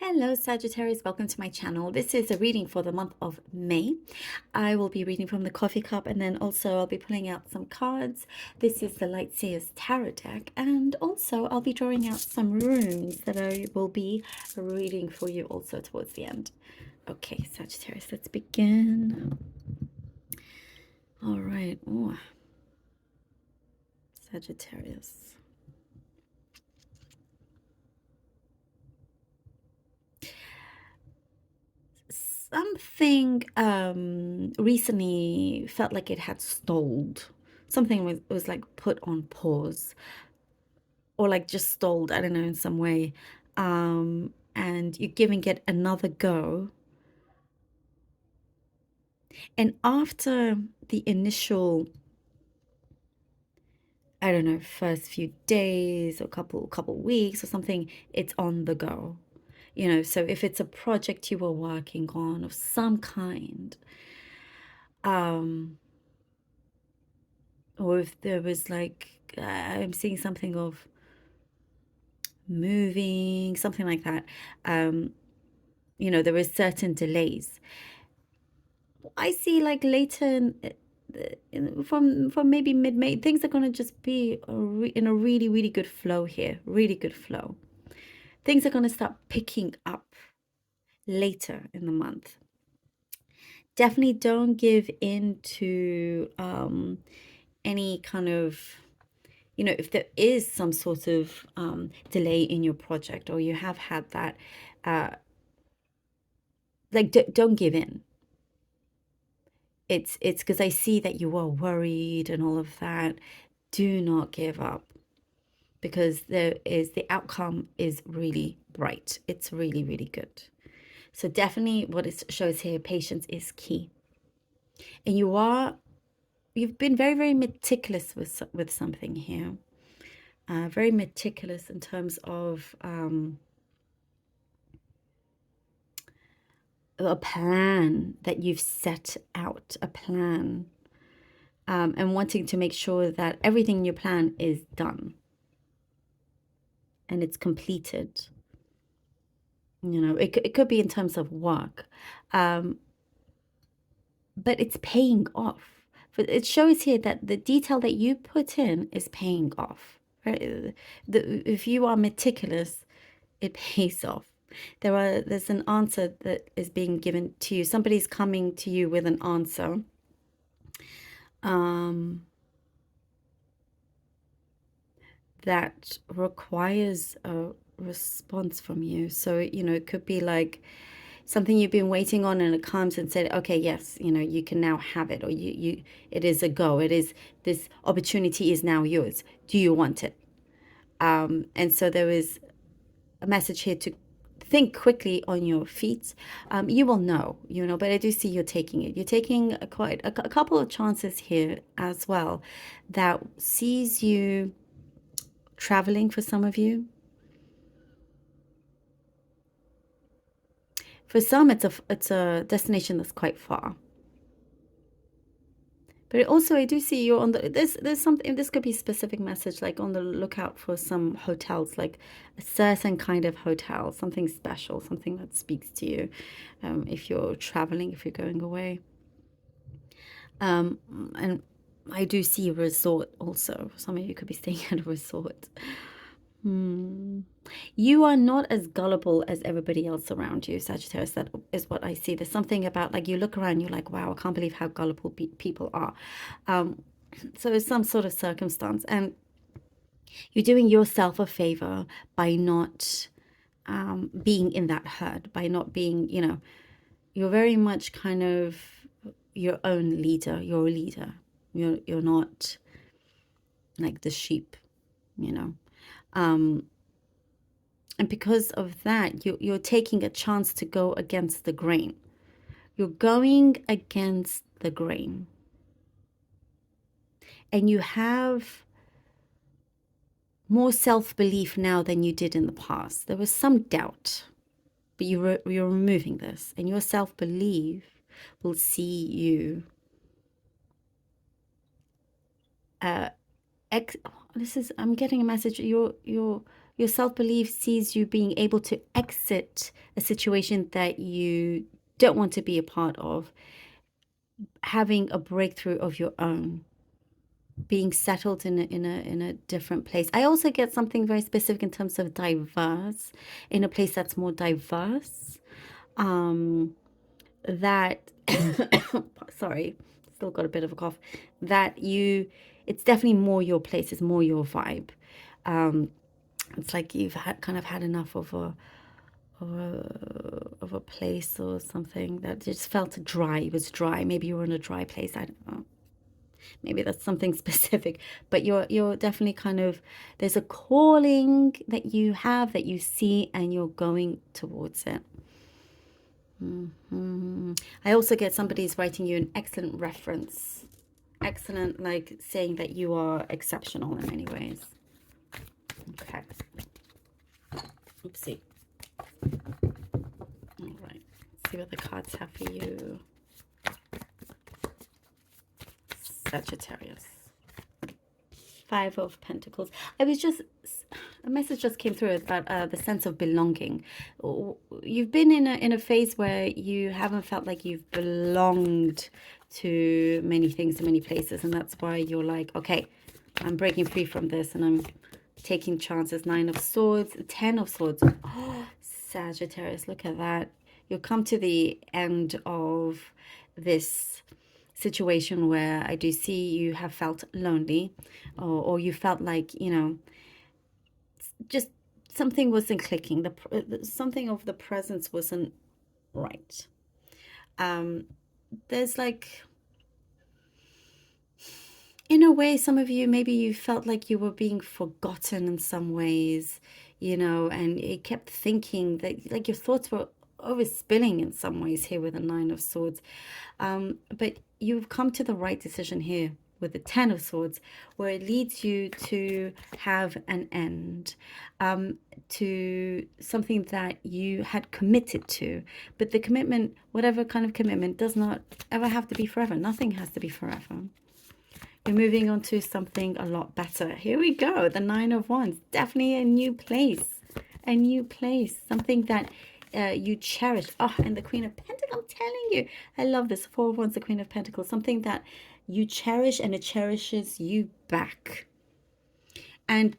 Hello Sagittarius, welcome to my channel. This is a reading for the month of May. I will be reading from the coffee cup, and then also I'll be pulling out some cards. This is the Light Seers Tarot deck, and also I'll be drawing out some runes that I will be reading for you also towards the end. Okay, Sagittarius, let's begin. All right. Ooh. Sagittarius. Something recently felt like it had stalled. Something was like put on pause, or like just stalled, I don't know, in some way. And you're giving it another go. And after the initial, I don't know, first few days or couple weeks or something, it's on the go. You know, so if it's a project you were working on of some kind, or if there was like, I'm seeing something of moving, something like that, you know, there was certain delays. I see like later from maybe mid-May, things are going to just be in a really, really good flow here, really good flow. Things are going to start picking up later in the month. Definitely don't give in to any kind of, you know, if there is some sort of delay in your project, or you have had that, like don't give in. It's because I see that you are worried and all of that. Do not give up, because the outcome is really bright. It's really, really good. So definitely what it shows here, patience is key. And you've been very, very meticulous with something here. Very meticulous in terms of a plan that you've set out, a plan, and wanting to make sure that everything in your plan is done and it's completed. You know, it could be in terms of work, but it's paying off. But it shows here that the detail that you put in is paying off. Right? If you are meticulous, it pays off. There's an answer that is being given to you. Somebody's coming to you with an answer. That requires a response from you. So, you know, it could be like something you've been waiting on, and it comes and said, okay, yes, you know, you can now have it, or it is a go. It is, this opportunity is now yours. Do you want it? And so there is a message here to think quickly on your feet. You will know, you know, but I do see you're taking it. You're taking quite a couple of chances here as well that sees you traveling for some of you. For some, it's a destination that's quite far. But also, I do see you're on the, there's something, this could be a specific message, like on the lookout for some hotels, like a certain kind of hotel, something special, something that speaks to you, if you're traveling, if you're going away. And I do see a resort also. Some of you could be staying at a resort. You are not as gullible as everybody else around you, Sagittarius. That is what I see. There's something about, like, you look around, you're like, wow, I can't believe how gullible people are. So it's some sort of circumstance, and you're doing yourself a favor by not being in that herd, by not being, you know, you're very much kind of your own leader. You're a leader. You're not like the sheep, you know. And because of that, you're taking a chance to go against the grain. You're going against the grain. And you have more self-belief now than you did in the past. There was some doubt, but you're removing this. And your self-belief will see you I'm getting a message. You're Your self-belief sees you being able to exit a situation that you don't want to be a part of, having a breakthrough of your own, being settled in a different place. I also get something very specific in terms of diverse, in a place that's more diverse. That sorry, still got a bit of a cough. That it's definitely more your place. It's more your vibe. It's like you've kind of had enough of a place or something that just felt dry. It was dry. Maybe you were in a dry place. I don't know. Maybe that's something specific, but you're definitely kind of, there's a calling that you have, that you see, and you're going towards it. I also get somebody's writing you an excellent reference. Excellent, like saying that you are exceptional in many ways. Okay. Oopsie. All right. Let's see what the cards have for you. Sagittarius. Five of Pentacles. A message just came through about the sense of belonging. You've been in a phase where you haven't felt like you've belonged to many things, to many places, and that's why you're like, okay, I'm breaking free from this, and I'm taking chances. 9 of Swords, 10 of Swords. Oh, Sagittarius, look at that. You'll come to the end of this situation where I do see you have felt lonely, or you felt like, you know, just something wasn't clicking. Something of the presence wasn't right. There's like, in a way, some of you, maybe you felt like you were being forgotten in some ways, you know, and you kept thinking that, like, your thoughts were overspilling in some ways here with the 9 of Swords. But you've come to the right decision here with the 10 of Swords, where it leads you to have an end, to something that you had committed to. But the commitment, whatever kind of commitment, does not ever have to be forever. Nothing has to be forever. You're moving on to something a lot better. Here we go. The 9 of Wands. Definitely a new place. A new place. Something that you cherish. Oh, and the Queen of Pentacles. I'm telling you. I love this. 4 of Wands, the Queen of Pentacles. Something that you cherish, and it cherishes you back. And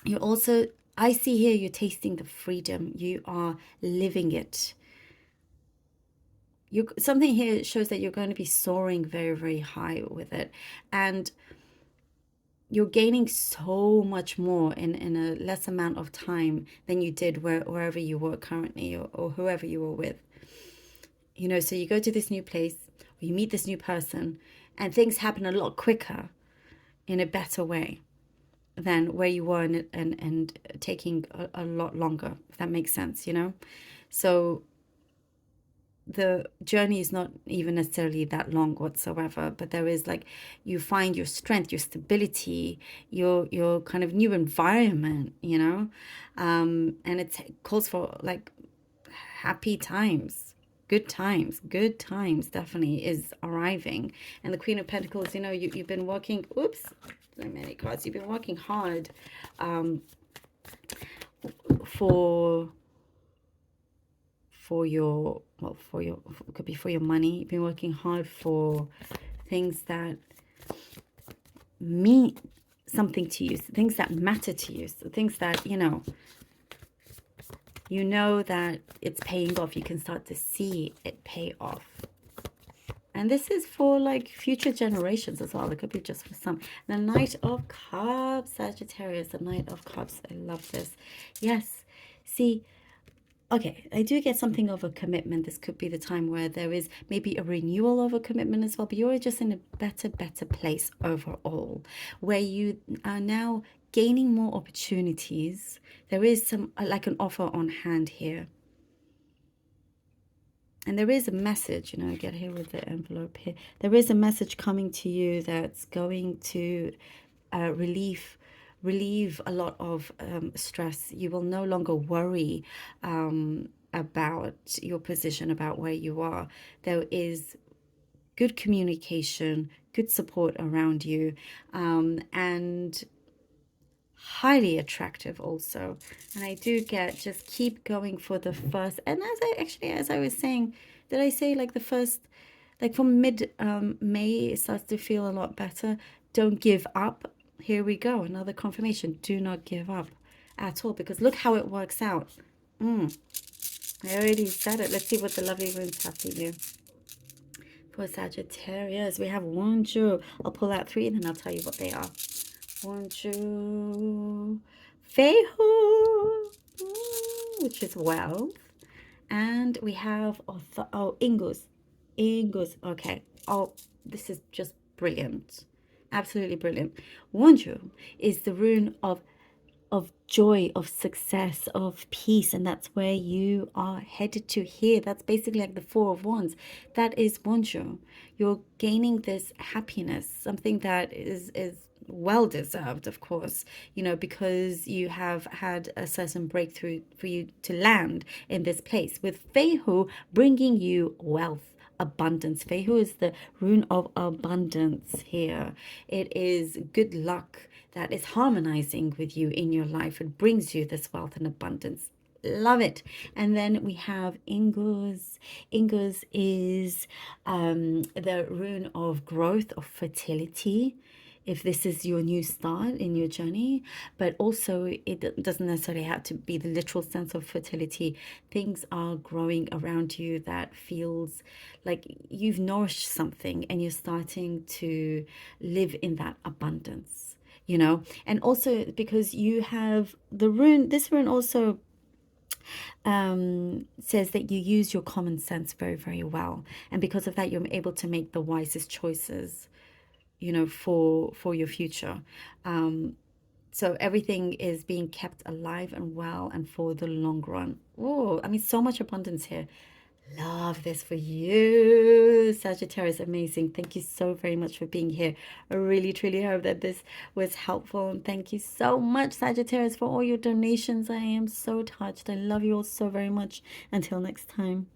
you're also, I see here, you're tasting the freedom. You are living it. Something here shows that you're going to be soaring very, very high with it. And you're gaining so much more in a less amount of time than you did wherever you were currently, or whoever you were with. You know, so you go to this new place, or you meet this new person, and things happen a lot quicker in a better way than where you were, and taking a lot longer, if that makes sense, you know? So the journey is not even necessarily that long whatsoever, but there is, like, you find your strength, your stability, your kind of new environment, you know, and it calls for, like, happy times, good times definitely is arriving. And the Queen of Pentacles, you know, you've been working, oops, so many cards, you've been working hard for your, well, it could be for your money. You've been working hard for things that mean something to you, things that matter to you, so things that, you know that it's paying off. You can start to see it pay off. And this is for, like, future generations as well. It could be just for some. The Knight of Cups, Sagittarius, the Knight of Cups. I love this. Yes. See, okay, I do get something of a commitment. This could be the time where there is maybe a renewal of a commitment as well, but you're just in a better place overall, where you are now gaining more opportunities. There is some, like, an offer on hand here. And there is a message, you know, I get here with the envelope here. There is a message coming to you that's going to relieve a lot of stress. You will no longer worry about your position, about where you are. There is good communication, good support around you, and highly attractive also. And I do get, just keep going for the first. And as I was saying, did I say like the first, like from mid May, it starts to feel a lot better. Don't give up. Here we go. Another confirmation. Do not give up at all, because look how it works out. I already said it. Let's see what the lovely runes have for you. For Sagittarius, we have Wonju. I'll pull out 3 and then I'll tell you what they are. Wonju, Feihu, which is wealth. And we have, Ingus. Ingus. Okay. Oh, this is just brilliant. Absolutely brilliant. Wonju is the rune of joy, of success, of peace, and that's where you are headed to here. That's basically like the 4 of Wands. That is Wonju. You're gaining this happiness, something that is well deserved, of course, because you have had a certain breakthrough for you to land in this place, with Feihu bringing you wealth, abundance. Feihu is the rune of abundance here. It is good luck that is harmonizing with you in your life. It brings you this wealth and abundance. Love it. And then we have Ingus. Ingus is the rune of growth, of fertility, if this is your new start in your journey. But also, it doesn't necessarily have to be the literal sense of fertility. Things are growing around you that feels like you've nourished something and you're starting to live in that abundance. And also because you have the rune, this rune also says that you use your common sense very, very well, and because of that, you're able to make the wisest choices, for your future. So everything is being kept alive and well and for the long run. Oh, I mean, so much abundance here. Love this for you, Sagittarius. Amazing. Thank you so very much for being here. I really, truly hope that this was helpful. And thank you so much, Sagittarius, for all your donations. I am so touched. I love you all so very much. Until next time.